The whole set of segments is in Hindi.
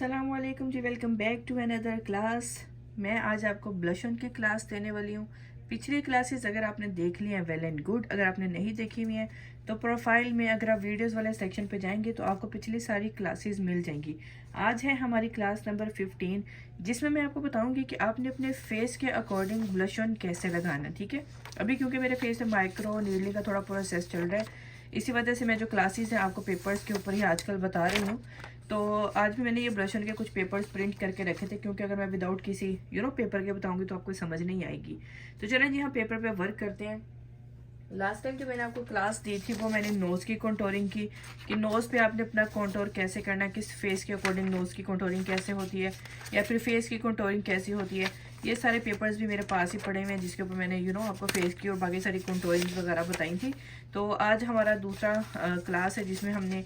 अस्सलामुअलैकुम जी, welcome back to another class. मैं आज आपको ब्लश ऑन की क्लास देने वाली हूँ। पिछली क्लासेस अगर आपने देख ली हैं वेल एंड गुड, अगर आपने नहीं देखी हुई हैं तो प्रोफाइल में अगर आप वीडियोस वाले सेक्शन पे जाएंगे तो आपको पिछली सारी क्लासेस मिल जाएंगी। आज है हमारी क्लास नंबर 15, जिसमें मैं आपको बताऊंगी कि आपने अपने फेस के अकॉर्डिंग ब्लश ऑन कैसे लगाना। ठीक है, अभी क्योंकि मेरे फेस में माइक्रो नीडलिंग का थोड़ा प्रोसेस चल रहा है, इसी वजह से मैं जो क्लासेस हैं आपको पेपर्स के ऊपर ही आजकल बता रही हूँ। तो आज भी मैंने ये ब्लश ऑन के कुछ पेपर्स प्रिंट करके रखे थे, क्योंकि अगर मैं विदाउट किसी पेपर के बताऊंगी तो आपको समझ नहीं आएगी। तो चलें जी, हम पेपर पे वर्क करते हैं। लास्ट टाइम जो मैंने आपको क्लास दी थी वो मैंने नोज़ की कॉन्टोरिंग की, कि नोज़ पे आपने अपना कॉन्टोर कैसे करना है, किस फेस के अकॉर्डिंग नोज़ की कॉन्टोरिंग कैसे होती है, या फिर फेस की कॉन्टोरिंग कैसी होती है। ये सारे पेपर्स भी मेरे पास ही पड़े हुए हैं, जिसके ऊपर मैंने आपको फेस की और बाकी सारी कॉन्टोरिंग वगैरह बताई थी। तो आज हमारा दूसरा क्लास है जिसमें हमने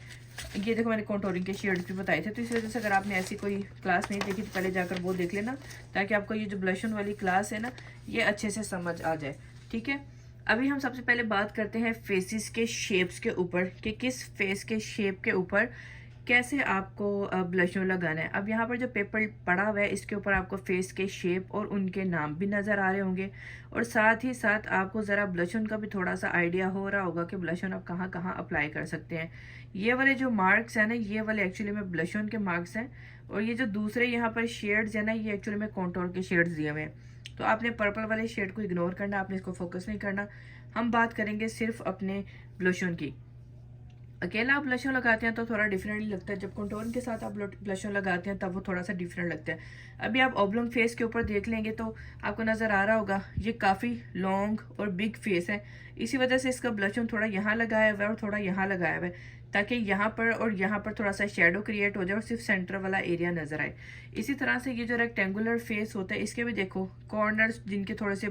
ये देखो मैंने कॉन्टोरिंग के शेड्स भी बताए थे। तो इस वजह से अगर आपने ऐसी कोई क्लास नहीं देखी तो पहले जाकर वो देख लेना, ताकि आपको ये जो ब्लश ऑन वाली क्लास है ना, ये अच्छे से समझ आ जाए। ठीक है, अभी हम सबसे पहले बात करते हैं फेसिस के शेप्स के ऊपर, कि किस फेस के शेप के ऊपर कैसे आपको ब्लश ऑन लगाना है। अब यहाँ पर जो पेपर पड़ा हुआ है इसके ऊपर आपको फेस के शेप और उनके नाम भी नज़र आ रहे होंगे, और साथ ही साथ आपको ज़रा ब्लश ऑन का भी थोड़ा सा आइडिया हो रहा होगा कि ब्लश ऑन आप कहाँ कहाँ अप्लाई कर सकते हैं। ये वाले जो मार्क्स हैं ना, ये वाले एक्चुअली में ब्लश ऑन के मार्क्स हैं, और ये जो दूसरे यहाँ पर शेड्स हैं ना, ये एक्चुअली में कॉन्टोर के शेड्स दिए हुए हैं। तो आपने पर्पल वाले शेड को इग्नोर करना, आपने इसको फोकस नहीं करना। हम बात करेंगे सिर्फ अपने ब्लश ऑन की। अकेला आप ब्लश ऑन लगाते हैं तो थोड़ा डिफरेंटली लगता है, जब कंटोन के साथ आप ब्लश ऑन लगाते हैं तब वो थोड़ा सा डिफरेंट लगता है। अभी आप ऑब्लॉन्ग फेस के ऊपर देख लेंगे तो आपको नज़र आ रहा होगा ये काफ़ी लॉन्ग और बिग फेस है, इसी वजह से इसका ब्लश ऑन थोड़ा यहाँ लगाया हुआ है और थोड़ा यहाँ लगाया हुआ है, ताकि यहाँ पर और यहाँ पर थोड़ा सा शेडो क्रिएट हो जाए और सिर्फ सेंटर वाला एरिया नजर आए। इसी तरह से ये जो रेक्टेंगुलर फेस होता है इसके भी देखो कॉर्नर्स जिनके थोड़े से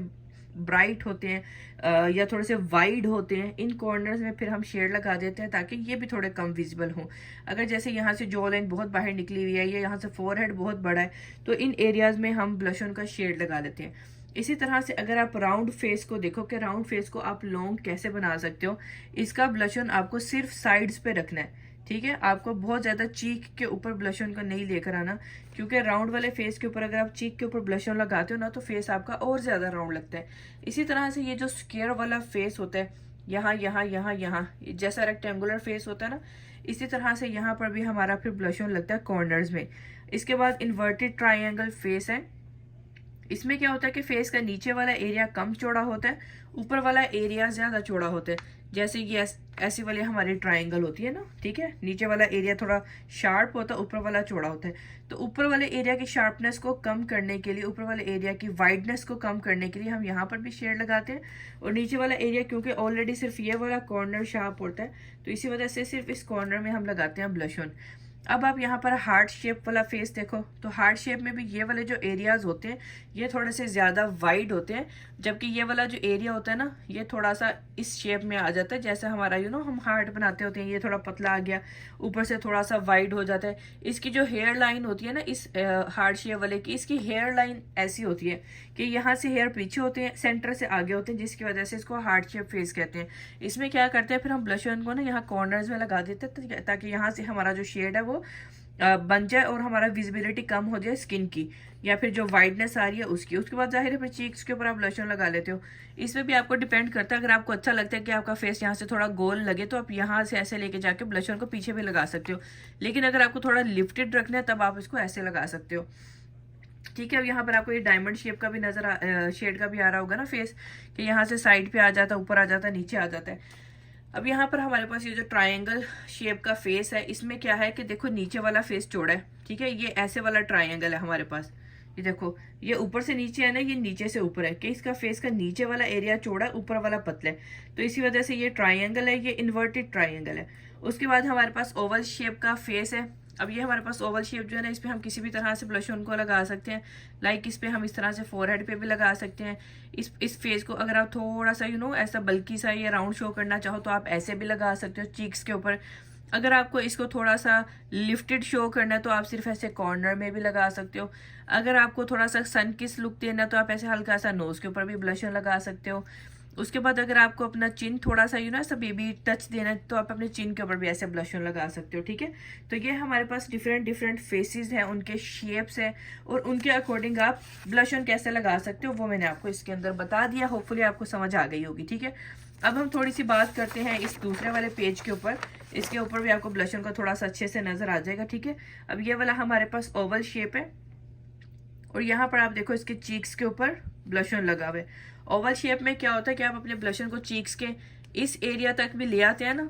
ब्राइट होते हैं या थोड़े से वाइड होते हैं, इन कॉर्नर्स में फिर हम शेड लगा देते हैं ताकि ये भी थोड़े कम विजिबल हों। अगर जैसे यहाँ से जॉ लाइन बहुत बाहर निकली हुई है या यहाँ से फोरहेड बहुत बड़ा है, तो इन एरियाज में हम ब्लश ऑन का शेड लगा देते हैं। इसी तरह से अगर आप राउंड फेस को देखो कि राउंड फेस को आप लॉन्ग कैसे बना सकते हो, इसका ब्लश ऑन आपको सिर्फ साइड्स पे रखना है। ठीक है, आपको बहुत ज्यादा चीक के ऊपर ब्लश ऑन का नहीं लेकर आना, क्योंकि राउंड वाले फेस के ऊपर अगर आप चीक के ऊपर ब्लश ऑन लगाते हो ना तो फेस आपका और ज्यादा राउंड लगता है। इसी तरह से ये जो स्क्वायर वाला फेस होता है, यहाँ यहाँ यहाँ यहाँ जैसा रेक्टेंगुलर फेस होता है ना, इसी तरह से यहाँ पर भी हमारा फिर ब्लश ऑन लगता है कॉर्नर्स में। इसके बाद इन्वर्टेड ट्राइंगल फेस है। इसमें क्या होता है कि फेस का नीचे वाला एरिया कम चौड़ा होता है, ऊपर वाला एरिया ज्यादा चौड़ा होता है। जैसे ये ऐसी वाली हमारी ट्रायंगल होती है ना, ठीक है, नीचे वाला एरिया थोड़ा शार्प होता है, ऊपर वाला चौड़ा होता है। तो ऊपर वाले एरिया की शार्पनेस को कम करने के लिए, ऊपर वाले एरिया की वाइडनेस को कम करने के लिए हम यहाँ पर भी शेड लगाते हैं, और नीचे वाला एरिया क्योंकि ऑलरेडी सिर्फ ये वाला कॉर्नर शार्प होता है तो इसी वजह से सिर्फ इस कॉर्नर में हम लगाते हैं ब्लश ऑन। अब आप यहाँ पर हार्ट शेप वाला फेस देखो, तो हार्ट शेप में भी ये वाले जो एरियाज होते हैं ये थोड़े से ज्यादा वाइड होते हैं, जबकि ये वाला जो एरिया होता है ना ये थोड़ा सा इस शेप में आ जाता है, जैसे हमारा हम हार्ट बनाते होते हैं, ये थोड़ा पतला आ गया, ऊपर से थोड़ा सा वाइड हो जाता है। इसकी जो हेयर लाइन होती है ना इस हार्ट शेप वाले की, इसकी हेयर लाइन ऐसी होती है कि यहाँ से हेयर पीछे होते हैं, सेंटर से आगे होते हैं, जिसकी वजह से इसको हार्ट शेप फेस कहते हैं। इसमें क्या करते हैं फिर हम ब्लश ऑन को ना यहाँ कॉर्नर्स में लगा देते हैं, ताकि यहाँ से हमारा जो शेड है वो बन जाए और हमारा विजिबिलिटी कम हो जाए स्किन की, या फिर जो वाइडनेस आ रही है उसकी। उसके बाद जाहिर है फिर चीक्स के ऊपर आप ब्लश ऑन लगा लेते हो। इसमें भी आपको डिपेंड करता है, अगर आपको अच्छा लगता है कि आपका फेस यहाँ से थोड़ा गोल लगे तो आप यहाँ से ऐसे लेके जाके ब्लश ऑन को पीछे भी लगा सकते हो, लेकिन अगर आपको थोड़ा लिफ्टेड रखना है तब आप इसको ऐसे लगा सकते हो। ठीक है, अब यहाँ पर आपको ये डायमंड शेप का भी शेड का भी आ रहा होगा ना फेस, कि यहाँ से साइड पे आ जाता है, ऊपर आ जाता है, नीचे आ जाता है। अब यहाँ पर हमारे पास ये जो ट्रायंगल शेप का फेस है, इसमें क्या है कि देखो नीचे वाला फेस चौड़ा है, ठीक है, ये ऐसे वाला ट्रायंगल है हमारे पास। ये देखो ये ऊपर से नीचे है ना, ये नीचे से ऊपर है, कि इसका फेस का नीचे वाला एरिया चौड़ा है, ऊपर वाला पतला है, तो इसी वजह से ये ट्रायंगल है, ये इन्वर्टेड ट्रायंगल है। उसके बाद हमारे पास ओवल शेप का फेस है। अब ये हमारे पास ओवल शेप जो है ना, इस पे हम किसी भी तरह से ब्लश ऑन को लगा सकते हैं। लाइक इस पे हम इस तरह से फोरहेड पे भी लगा सकते हैं। इस फेस को अगर आप थोड़ा सा ऐसा बल्कि सा या राउंड शो करना चाहो तो आप ऐसे भी लगा सकते हो चीक्स के ऊपर। अगर आपको इसको थोड़ा सा लिफ्टेड शो करना है तो आप सिर्फ ऐसे कॉर्नर में भी लगा सकते हो। अगर आपको थोड़ा सा सन किस लुक देना है तो आप ऐसे हल्का सा नोज के ऊपर भी ब्लश ऑन लगा सकते हो। उसके बाद अगर आपको अपना चिन थोड़ा सा ऐसा बेबी टच देना है तो आप अपने चिन के ऊपर भी ऐसे ब्लश ऑन लगा सकते हो, ठीक है। तो ये हमारे पास डिफरेंट डिफरेंट फेसेस हैं, उनके शेप्स हैं और उनके अकॉर्डिंग आप ब्लश ऑन कैसे लगा सकते हो वो मैंने आपको इसके अंदर बता दिया। होपफुली आपको समझ आ गई होगी, ठीक है। अब हम थोड़ी सी बात करते हैं इस दूसरे वाले पेज के ऊपर। इसके ऊपर भी आपको ब्लश ऑन का थोड़ा सा अच्छे से नजर आ जाएगा, ठीक है। अब ये वाला हमारे पास ओवल शेप है और यहाँ पर आप देखो इसके चीक्स के ऊपर ब्लश ऑन लगा हुआ है। ओवल शेप में क्या होता है कि आप अपने ब्लश ऑन को चीक्स के इस एरिया तक भी ले आते हैं ना,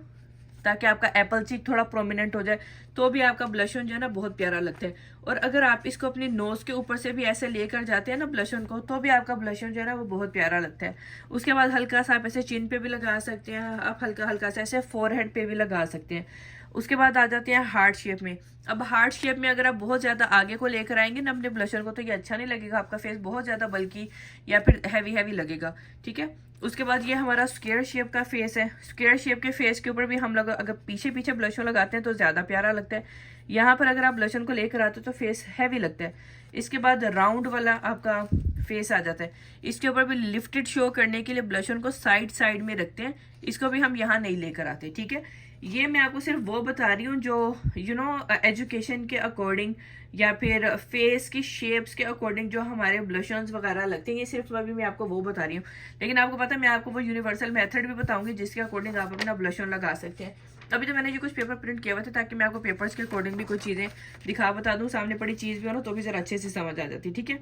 ताकि आपका एप्पल चीक थोड़ा प्रोमिनेंट हो जाए, तो भी आपका ब्लश ऑन जो है ना बहुत प्यारा लगता है। और अगर आप इसको अपनी नोज के ऊपर से भी ऐसे लेकर जाते हैं ना ब्लश ऑन को, तो भी आपका ब्लश ऑन जो है ना वो बहुत प्यारा लगता है। उसके बाद हल्का सा आप ऐसे चिन पे भी लगा सकते हैं, आप हल्का हल्का सा ऐसे फोरहेड पे भी लगा सकते हैं। उसके बाद आ जाते हैं हार्ट शेप में। अब हार्ट शेप में अगर आप बहुत ज्यादा आगे को लेकर आएंगे ना अपने ब्लशर को, तो ये अच्छा नहीं लगेगा, आपका फेस बहुत ज्यादा बल्कि या फिर हैवी हैवी लगेगा, ठीक है। उसके बाद ये हमारा स्क्वायर शेप का फेस है। स्क्वायर शेप के फेस के ऊपर भी हम लोग अगर पीछे पीछे ब्लशर लगाते हैं तो ज्यादा प्यारा लगता है। यहाँ पर अगर आप ब्लशर को लेकर आते हो तो फेस हैवी लगता है। इसके बाद राउंड वाला आपका फेस आ जाता है। इसके ऊपर भी लिफ्टेड शो करने के लिए ब्लशर को साइड साइड में रखते हैं, इसको भी हम यहाँ नहीं लेकर आते, ठीक है। ये मैं आपको सिर्फ वो बता रही हूँ जो एजुकेशन के अकॉर्डिंग या फिर फेस की शेप्स के अकॉर्डिंग जो हमारे ब्लशर्स वगैरह लगते हैं, ये सिर्फ अभी मैं आपको वो बता रही हूँ। लेकिन आपको पता है मैं आपको वो यूनिवर्सल मेथड भी बताऊंगी जिसके अकॉर्डिंग आप अपना ब्लशर लगा सकते हैं। अभी तो मैंने ये कुछ पेपर प्रिंट किया हुआ था ताकि मैं आपको पेपर्स के अकॉर्डिंग भी कुछ चीजें दिखा बता दूं, सामने पड़ी चीज भी हो ना तो भी जरा अच्छे से समझ आ जाती, ठीक है।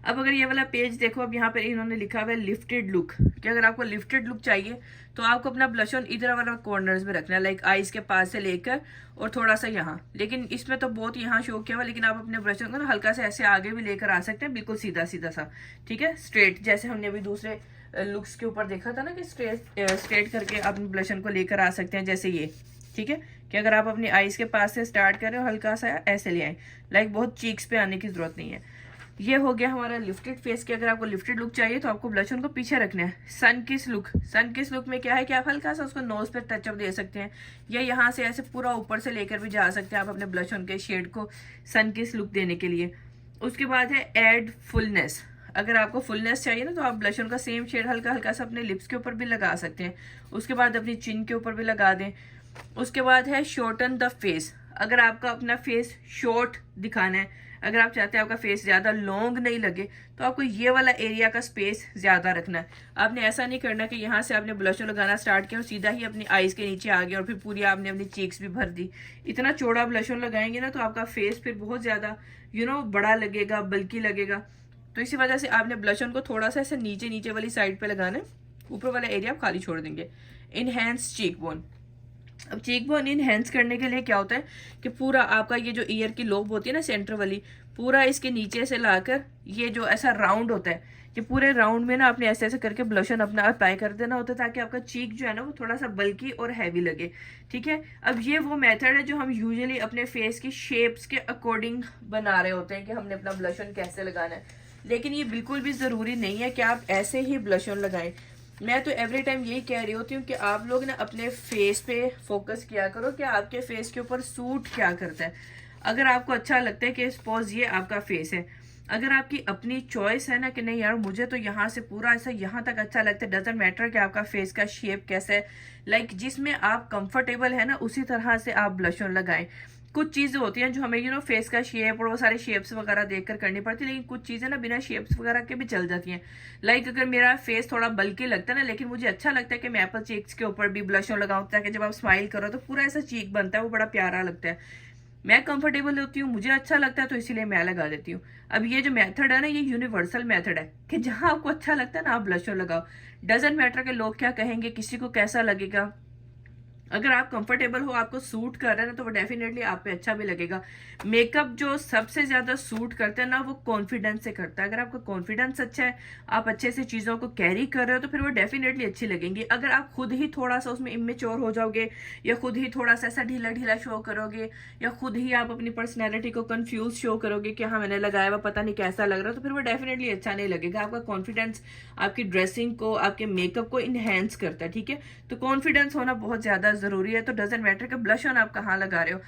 अब अगर ये वाला पेज देखो, अब यहाँ पर इन्होंने लिखा हुआ है लिफ्टेड लुक, कि अगर आपको लिफ्टेड लुक चाहिए तो आपको अपना ब्लश ऑन इधर वाला कॉर्नर्स में रखना है, लाइक आईज के पास से लेकर और थोड़ा सा यहाँ। लेकिन इसमें तो बहुत यहाँ शो किया हुआ, लेकिन आप अपने ब्लश ऑन को ना हल्का से ऐसे आगे भी लेकर आ सकते हैं, बिल्कुल सीधा सीधा सा, ठीक है, स्ट्रेट, जैसे हमने अभी दूसरे लुक्स के ऊपर देखा था ना कि स्ट्रेट करके आप ब्लश ऑन को लेकर आ सकते हैं, जैसे ये, ठीक है। कि अगर आप अपनी आईज के पास से स्टार्ट करें और हल्का सा ऐसे ले आए, लाइक बहुत चीक्स पे आने की जरूरत नहीं है। ये हो गया हमारा लिफ्टेड फेस के। अगर आपको लिफ्टेड लुक चाहिए तो आपको ब्लश ऑन को पीछे रखना है। सन किस लुक, सन किस लुक में क्या है कि आप हल्का सा उसको नोज पे टचअप दे सकते हैं, या यहाँ से ऐसे पूरा ऊपर से लेकर भी जा सकते हैं आप अपने ब्लश ऑन के शेड को सन किस लुक देने के लिए। उसके बाद है एड फुलनेस। अगर आपको फुलनेस चाहिए ना तो आप ब्लश ऑन का सेम शेड हल्का हल्का सा अपने लिप्स के ऊपर भी लगा सकते हैं, उसके बाद अपनी चिन के ऊपर भी लगा दें। उसके बाद है शॉर्टन द फेस। अगर आपका अपना फेस शॉर्ट दिखाना है, अगर आप चाहते हैं आपका फेस ज्यादा लॉन्ग नहीं लगे, तो आपको ये वाला एरिया का स्पेस ज्यादा रखना है। आपने ऐसा नहीं करना कि यहाँ से आपने ब्लश लगाना स्टार्ट किया और सीधा ही अपनी आईज के नीचे आ गया और फिर पूरी आपने अपनी चीक्स भी भर दी। इतना चौड़ा ब्लश लगाएंगे ना तो आपका फेस फिर बहुत ज्यादा बड़ा लगेगा, बल्कि लगेगा। तो इसी वजह से आपने ब्लश को थोड़ा सा ऐसे नीचे नीचे वाली साइड पे लगाना है, ऊपर वाला एरिया आप खाली छोड़ देंगे। Enhance cheek bone. अब चीक बोन इनहेंस करने के लिए क्या होता है कि पूरा आपका ये जो ईयर की लोब होती है ना सेंटर वाली, पूरा इसके नीचे से लाकर ये जो ऐसा राउंड होता है, ये पूरे राउंड में ना आपने ऐसे ऐसे करके ब्लशन अपना अप्लाई कर देना होता है, ताकि आपका चीक जो है ना वो थोड़ा सा बल्कि और हैवी लगे, ठीक है। अब ये वो मेथड है जो हम यूजुअली अपने फेस की शेप्स के अकॉर्डिंग बना रहे होते हैं कि हमने अपना ब्लशन कैसे लगाना है, लेकिन ये बिल्कुल भी जरूरी नहीं है कि आप ऐसे ही ब्लशन लगाएं। मैं तो एवरी टाइम यही कह रही होती हूँ कि आप लोग ना अपने फेस पे फोकस किया करो कि आपके फेस के ऊपर सूट क्या करता है। अगर आपको अच्छा लगता है कि सपोज ये आपका फेस है, अगर आपकी अपनी चॉइस है ना कि नहीं यार मुझे तो यहाँ से पूरा ऐसा यहाँ तक अच्छा लगता है, डजंट मैटर कि आपका फेस का शेप कैसा है, लाइक जिसमें आप कंफर्टेबल है ना उसी तरह से आप ब्लश ऑन लगाएं। कुछ चीजें होती हैं जो हमें फेस का शेप और वो सारे शेप्स वगैरह देखकर करनी पड़ती है, लेकिन कुछ चीजें ना बिना शेप्स वगैरह के भी चल जाती हैं। लाइक अगर मेरा फेस थोड़ा बल्कि लगता है ना, लेकिन मुझे अच्छा लगता है कि मैं एप्पल चीक्स के ऊपर भी ब्लश ऑन लगाऊं, ताकि जब आप स्माइल करो तो पूरा ऐसा चीक बनता है, वो बड़ा प्यारा लगता है। मैं कंफर्टेबल होती हूँ, मुझे अच्छा लगता है, तो इसीलिए मैं लगा देती हूँ। अब ये जो मेथड है ना, ये यूनिवर्सल मेथड है कि जहां आपको अच्छा लगता है ना आप ब्लश ऑन लगाओ, डजंट मैटर के लोग क्या कहेंगे, किसी को कैसा लगेगा। अगर आप कंफर्टेबल हो, आपको सूट कर रहा है ना, तो वो डेफिनेटली आप पे अच्छा भी लगेगा। मेकअप जो सबसे ज्यादा सूट करता है ना, वो कॉन्फिडेंस से करता है। अगर आपका कॉन्फिडेंस अच्छा है, आप अच्छे से चीजों को कैरी कर रहे हो, तो फिर वो डेफिनेटली अच्छी लगेंगी। अगर आप खुद ही थोड़ा सा उसमें इमेच्योर हो जाओगे, या खुद ही थोड़ा सा ऐसा ढीला ढीला शो करोगे, या खुद ही आप अपनी पर्सनैलिटी को कंफ्यूज शो करोगे कि हाँ मैंने लगाया हुआ पता नहीं कैसा लग रहा, तो फिर वो डेफिनेटली अच्छा नहीं लगेगा। आपका कॉन्फिडेंस आपकी ड्रेसिंग को, आपके मेकअप को इनहेंस करता है, ठीक है। तो कॉन्फिडेंस होना बहुत ज्यादा जरूरी है। तो डजंट मैटर कि ब्लश ऑन आप कहाँ लगा रहे हो,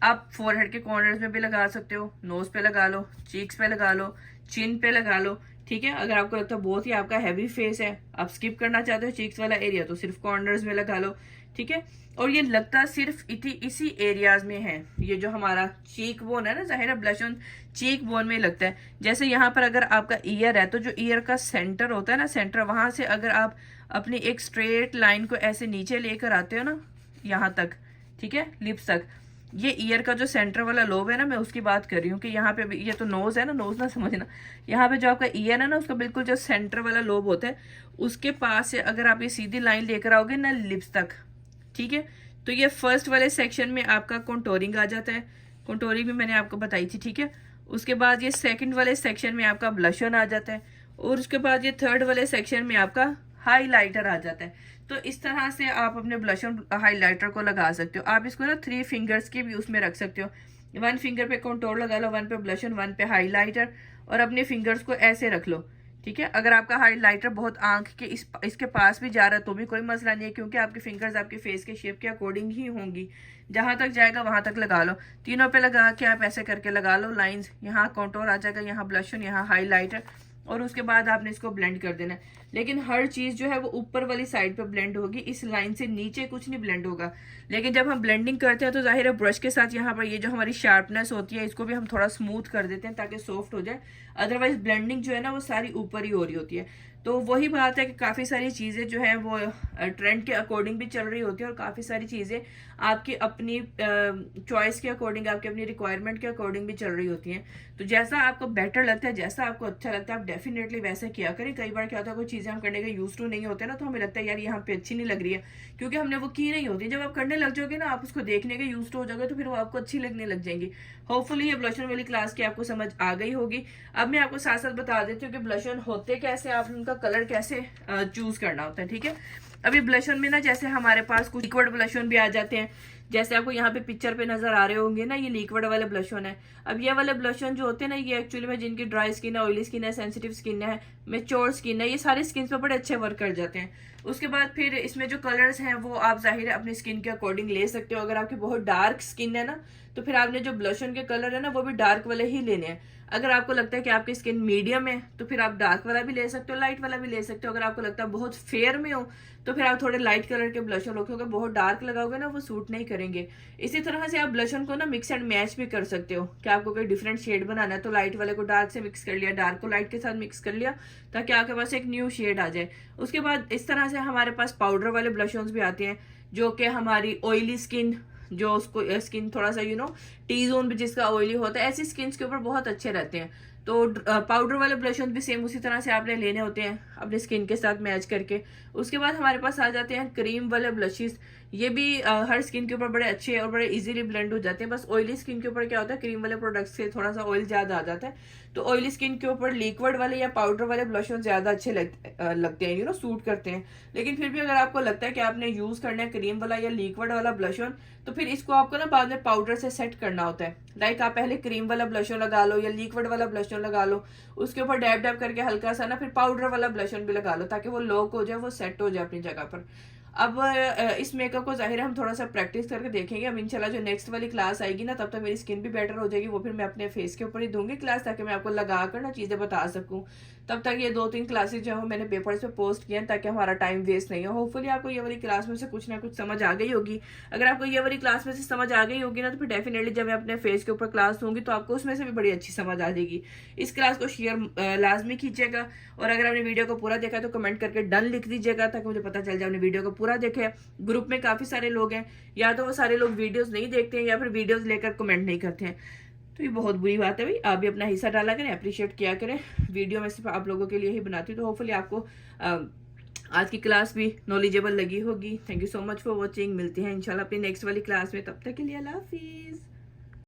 आप फोरहेड के कॉर्नर्स में भी लगा सकते हो, नोज पे लगा लो, चीक्स पे लगा लो, चिन पे लगा लो, ठीक है। अगर आपको लगता है बहुत ही आपका हैवी फेस है, आप स्किप करना चाहते हो चीक्स वाला एरिया, तो सिर्फ कॉर्नर्स में लगा लो, ठीक है। और ये लगता सिर्फ इसी एरियाज में है, ये जो हमारा चीक बोन है ना, जाहिर है ब्लश ऑन चीक बोन में लगता है। जैसे यहाँ पर अगर आपका ईयर है तो जो ईयर का सेंटर होता है ना, सेंटर, वहां से अगर आप अपनी एक स्ट्रेट लाइन को ऐसे नीचे लेकर आते हो ना यहाँ तक, ठीक है, लिप्स तक, ये ईयर का जो सेंटर वाला लोब है ना, मैं उसकी बात कर रही हूँ कि यहाँ पे भी, ये तो नोज है ना, नोज ना समझना, यहाँ पे जो आपका ईयर है ना, उसका बिल्कुल जो सेंटर वाला लोब होता है उसके पास से अगर आप ये सीधी लाइन लेकर आओगे ना लिप्स तक, ठीक है, तो ये फर्स्ट वाले सेक्शन में आपका कंटूरिंग आ जाता है। कंटूरिंग भी मैंने आपको बताई थी, ठीक है। उसके बाद ये सेकंड वाले सेक्शन में आपका ब्लश ऑन आ जाता है, और उसके बाद ये थर्ड वाले सेक्शन में आपका हाईलाइटर आ जाता है। तो इस तरह से आप अपने ब्लश ऑन हाईलाइटर को लगा सकते हो। आप इसको ना 3 फिंगर्स के भी उसमें रख सकते हो, 1 फिंगर पे कंटूर लगा लो, 1 पे ब्लश ऑन, 1 पे हाईलाइटर, और अपने फिंगर्स को ऐसे रख लो, ठीक है। अगर आपका हाईलाइटर बहुत आंख के इसके पास भी जा रहा है तो भी कोई मसला नहीं है, क्योंकि आपके फिंगर्स आपके फेस के शेप के अकॉर्डिंग ही होंगी, जहां तक जाएगा वहां तक लगा लो। तीनों पे लगा के आप ऐसे करके लगा लो लाइंस, यहाँ कंटूर आ जाएगा, यहाँ ब्लश ऑन, यहाँ हाईलाइटर, और उसके बाद आपने इसको ब्लेंड कर देना है। लेकिन हर चीज जो है वो ऊपर वाली साइड पे ब्लेंड होगी, इस लाइन से नीचे कुछ नहीं ब्लेंड होगा। लेकिन जब हम ब्लेंडिंग करते हैं तो जाहिर है ब्रश के साथ यहाँ पर ये जो हमारी शार्पनेस होती है इसको भी हम थोड़ा स्मूथ कर देते हैं ताकि सॉफ्ट हो जाए, अदरवाइज ब्लेंडिंग जो है ना वो सारी ऊपर ही हो रही होती है। तो वही बात है कि काफ़ी सारी चीज़ें जो है वो ट्रेंड के अकॉर्डिंग भी चल रही होती है, और काफ़ी सारी चीज़ें आपकी अपनी चॉइस के अकॉर्डिंग, आपकी अपनी रिक्वायरमेंट के अकॉर्डिंग भी चल रही होती हैं। तो जैसा आपको बेटर लगता है, जैसा आपको अच्छा लगता है, आप डेफिनेटली वैसे किया करें। कई बार क्या होता है कोई चीज़ें हम करने के यूज टू नहीं होते ना, तो हमें लगता है यार यहाँ पे अच्छी नहीं लग रही है, क्योंकि हमने वो की नहीं होती। जब आप करने लग जाओगे ना, आप उसको देखने के यूज टू हो जाओगे, तो फिर वो आपको अच्छी लगने लग जाएंगी। होपफुली ये ब्लश ऑन वाली क्लास की आपको समझ आ गई होगी। अब मैं आपको साथ साथ बता देती हूँ कि ब्लश ऑन होते कैसे, आप उनका कलर कैसे चूज करना होता है, ठीक है। अभी ब्लश ऑन में ना जैसे हमारे पास कुछ लिक्विड ब्लश ऑन भी आ जाते हैं, जैसे आपको यहाँ पे पिक्चर पे नजर आ रहे होंगे ना, ये लिक्विड वाले ब्लश ऑन है। अब ये वाले ब्लश ऑन जो होते हैं ना, ये एक्चुअली में जिनकी ड्राई स्किन है, ऑयली स्किन है, सेंसिटिव स्किन है, मैच्योर स्किन है, ये सारी स्किन पे बड़े अच्छे वर्क कर जाते हैं। उसके बाद फिर इसमें जो कलर्स हैं वो आप जाहिर है अपनी स्किन के अकॉर्डिंग ले सकते हो। अगर आपकी बहुत डार्क स्किन है ना, तो फिर आपने जो ब्लश ऑन के कलर है ना वो भी डार्क वाले ही लेने हैं। अगर आपको लगता है कि आपकी स्किन मीडियम है तो फिर आप डार्क वाला भी ले सकते हो, लाइट वाला भी ले सकते हो। अगर आपको लगता है बहुत फेयर में हो तो फिर आप थोड़े लाइट कलर के ब्लश ऑन लो, क्योंकि बहुत डार्क लगाओगे ना वो सूट नहीं करेंगे। इसी तरह से आप ब्लश ऑन को ना मिक्स एंड मैच भी कर सकते हो, कि आपको कोई डिफरेंट शेड बनाना है तो लाइट वाले को डार्क से मिक्स कर लिया, डार्क को लाइट के साथ मिक्स कर लिया, ताकि आपके पास एक न्यू शेड आ जाए। उसके बाद इस तरह से हमारे पास पाउडर वाले ब्लश ऑन भी आते हैं, जो कि हमारी ऑयली स्किन, जो उसको स्किन थोड़ा सा टी जोन भी जिसका ऑयली होता है, ऐसी स्किन के ऊपर बहुत अच्छे रहते हैं। तो पाउडर वाले ब्लश ऑन भी सेम उसी तरह से आपने लेने होते हैं अपने स्किन के साथ मैच करके। उसके बाद हमारे पास आ जाते हैं क्रीम वाले ब्लशेस। ये भी हर स्किन के ऊपर बड़े अच्छे और बड़े इजीली ब्लेंड हो जाते हैं। बस ऑयली स्किन के ऊपर क्या होता है, क्रीम वाले प्रोडक्ट्स से थोड़ा सा ऑयल ज्यादा आ जाता है, तो ऑयली स्किन के ऊपर लिक्विड वाले या पाउडर वाले ब्लश ऑन ज्यादा अच्छे लगते हैं, सूट करते हैं। लेकिन फिर भी अगर आपको लगता है कि आपने यूज करना है क्रीम वाला या लिक्विड वाला ब्लश ऑन, तो फिर इसको आपको ना बाद में पाउडर से सेट करना होता है। लाइक आप पहले क्रीम वाला ब्लश ऑन लगा लो या लिक्विड वाला ब्लश ऑन लगा लो, उसके ऊपर डैब डैब करके हल्का सा ना फिर पाउडर वाला ब्लश ऑन भी लगा लो, ताकि वो लॉक हो जाए, वो सेट हो जाए अपनी जगह पर। अब इस मेकअप को जाहिर है हम थोड़ा सा प्रैक्टिस करके देखेंगे। अब इंशाल्लाह जो नेक्स्ट वाली क्लास आएगी ना, तब तक मेरी स्किन भी बेटर हो जाएगी, वो फिर मैं अपने फेस के ऊपर ही दूंगी क्लास, ताकि मैं आपको लगा कर ना चीजें बता सकूं। तब तक ये 2-3 क्लासेस जो है मैंने पेपर्स पे पोस्ट किए हैं, ताकि हमारा टाइम वेस्ट नहीं हो। होपफुली आपको ये वाली क्लास में से कुछ ना कुछ समझ आ गई होगी। अगर आपको ये वाली क्लास में से समझ आ गई होगी ना, तो फिर डेफिनेटली जब मैं अपने फेस के ऊपर क्लास दूंगी तो आपको उसमें से भी बड़ी अच्छी समझ आ जाएगी। इस क्लास को शेयर लाजमी कीजिएगा, और अगर आपने वीडियो को पूरा देखा तो कमेंट करके डन लिख दीजिएगा, ताकि मुझे पता चल जाए आपने वीडियो को पूरा देखा है। ग्रुप में काफी सारे लोग हैं, या तो वो सारे लोग वीडियोस नहीं देखते हैं या फिर वीडियोस लेकर कमेंट नहीं करते हैं, तो ये बहुत बुरी बात है भाई। आप भी अपना हिस्सा डाला करें, अप्रिशिएट किया करें। वीडियो में सिर्फ आप लोगों के लिए ही बनाती हूँ, तो होपफुली आपको आज की क्लास भी नॉलेजेबल लगी होगी। Thank you so much for watching. मिलती हैं इंशाल्लाह अपनी नेक्स्ट वाली क्लास में, तब तक के लिए अल्लाह हाफिज।